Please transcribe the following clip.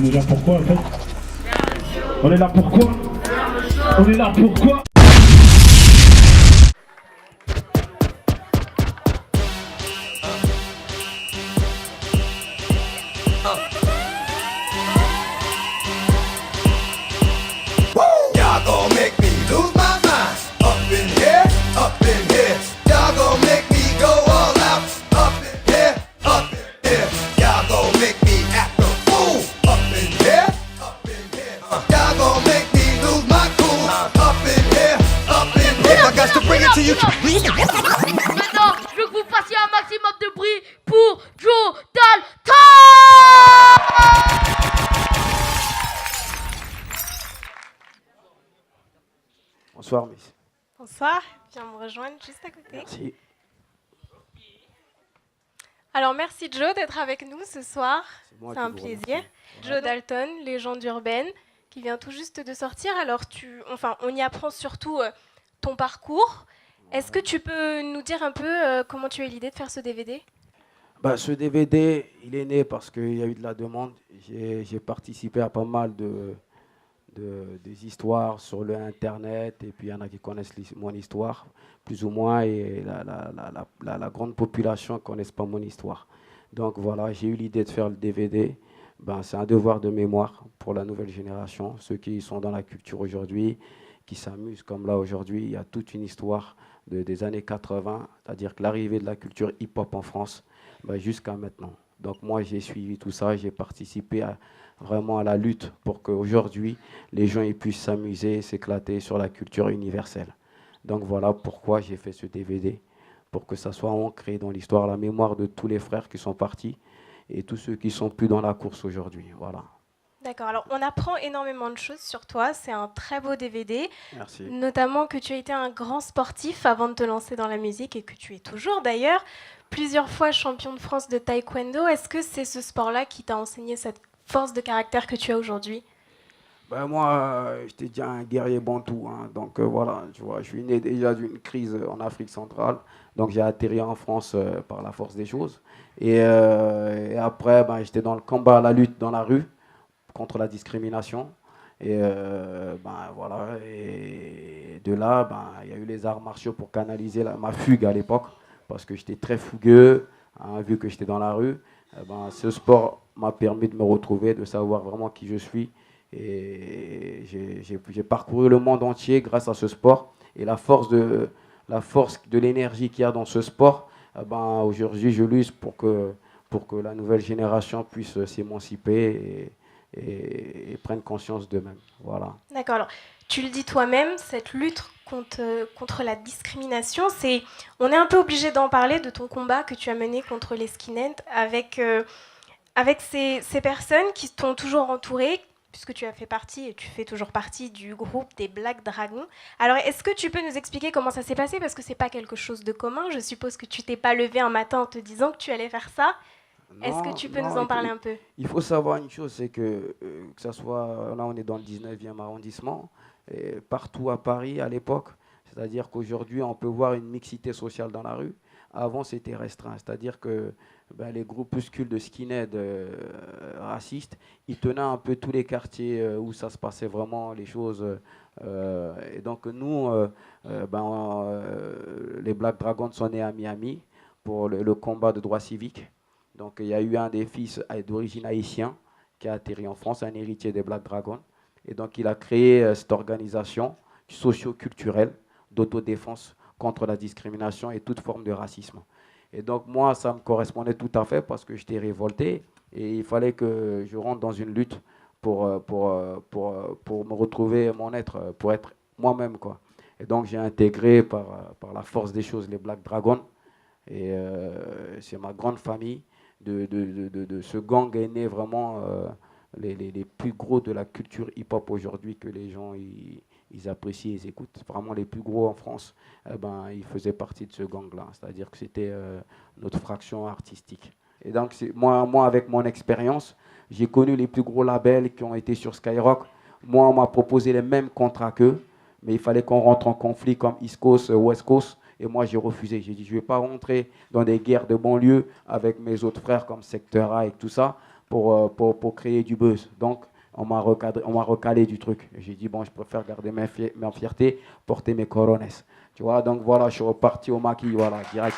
On est là pourquoi en fait? On est là pourquoi? On est là pourquoi? Maintenant, je veux que vous fassiez un maximum de bruit pour Joe Dalton. Bonsoir, Miss. Bonsoir, viens me rejoindre juste à côté. Merci. Alors merci Joe d'être avec nous ce soir, moi c'est qui un vous plaisir. remercie. Joe Dalton, légende urbaine, qui vient tout juste de sortir. Alors on y apprend surtout ton parcours. Est-ce que tu peux nous dire un peu comment tu as eu l'idée de faire ce DVD? Ce DVD, il est né parce qu'il y a eu de la demande. J'ai participé à pas mal des histoires sur le Internet, et puis il y en a qui connaissent mon histoire, plus ou moins, et la grande population ne connaissent pas mon histoire. Donc voilà, j'ai eu l'idée de faire le DVD. C'est un devoir de mémoire pour la nouvelle génération, ceux qui sont dans la culture aujourd'hui, qui s'amusent comme là aujourd'hui. Il y a toute une histoire des années 80, c'est-à-dire que l'arrivée de la culture hip-hop en France jusqu'à maintenant. Donc moi, j'ai suivi tout ça, j'ai participé vraiment à la lutte pour qu'aujourd'hui, les gens ils puissent s'amuser, s'éclater sur la culture universelle. Donc voilà pourquoi j'ai fait ce DVD, pour que ça soit ancré dans l'histoire, la mémoire de tous les frères qui sont partis et tous ceux qui ne sont plus dans la course aujourd'hui. Voilà. D'accord, alors on apprend énormément de choses sur toi, c'est un très beau DVD. Merci. Notamment que tu as été un grand sportif avant de te lancer dans la musique, et que tu es toujours d'ailleurs. Plusieurs fois champion de France de taekwondo. Est-ce que c'est ce sport-là qui t'a enseigné cette force de caractère que tu as aujourd'hui? Moi, j'étais déjà un guerrier bantou, hein. Donc voilà, tu vois, je suis né déjà d'une crise en Afrique centrale, donc j'ai atterri en France par la force des choses. Et après, j'étais dans le combat, la lutte dans la rue contre la discrimination. Et voilà, et de là, il y a eu les arts martiaux pour canaliser ma fugue à l'époque, parce que j'étais très fougueux, hein, vu que j'étais dans la rue. Ce sport m'a permis de me retrouver, de savoir vraiment qui je suis. Et j'ai parcouru le monde entier grâce à ce sport. Et la force de l'énergie qu'il y a dans ce sport, aujourd'hui, je lutte pour que la nouvelle génération puisse s'émanciper et prenne conscience d'eux-mêmes. Voilà. D'accord, alors tu le dis toi-même, cette lutte contre la discrimination, on est un peu obligé d'en parler, de ton combat que tu as mené contre les skinheads avec ces personnes qui t'ont toujours entouré, puisque tu as fait partie et tu fais toujours partie du groupe des Black Dragons. Alors est-ce que tu peux nous expliquer comment ça s'est passé? Parce que c'est pas quelque chose de commun, je suppose que tu t'es pas levé un matin en te disant que tu allais faire ça. Est-ce que tu peux nous en parler un peu? Il faut savoir une chose, c'est que ça soit, là on est dans le 19e arrondissement, et partout à Paris à l'époque, c'est-à-dire qu'aujourd'hui on peut voir une mixité sociale dans la rue. Avant c'était restreint, c'est-à-dire que les groupuscules de skinheads racistes, ils tenaient un peu tous les quartiers où ça se passait vraiment les choses. Et donc nous, les Black Dragons sont nés à Miami pour le combat de droits civiques. Donc il y a eu un des fils d'origine haïtienne qui a atterri en France, un héritier des Black Dragons. Et donc il a créé cette organisation socio-culturelle d'autodéfense contre la discrimination et toute forme de racisme. Et donc moi, ça me correspondait tout à fait parce que j'étais révolté et il fallait que je rentre dans une lutte pour me retrouver mon être, pour être moi-même, quoi. Et donc j'ai intégré par la force des choses les Black Dragons. Et c'est ma grande famille. De ce gang est né vraiment les plus gros de la culture hip-hop aujourd'hui, que les gens ils apprécient, ils écoutent. Vraiment les plus gros en France, ils faisaient partie de ce gang-là. C'est-à-dire que c'était notre fraction artistique. Et donc moi, avec mon expérience, j'ai connu les plus gros labels qui ont été sur Skyrock. Moi, on m'a proposé les mêmes contrats qu'eux, mais il fallait qu'on rentre en conflit comme East Coast, West Coast. Et moi, j'ai refusé. J'ai dit, je ne vais pas rentrer dans des guerres de banlieue avec mes autres frères comme Secteur A et tout ça, pour créer du buzz. Donc, on m'a recalé du truc. J'ai dit, bon, je préfère garder ma fierté, porter mes corones. Tu vois, donc voilà, je suis reparti au maquis, voilà, direct.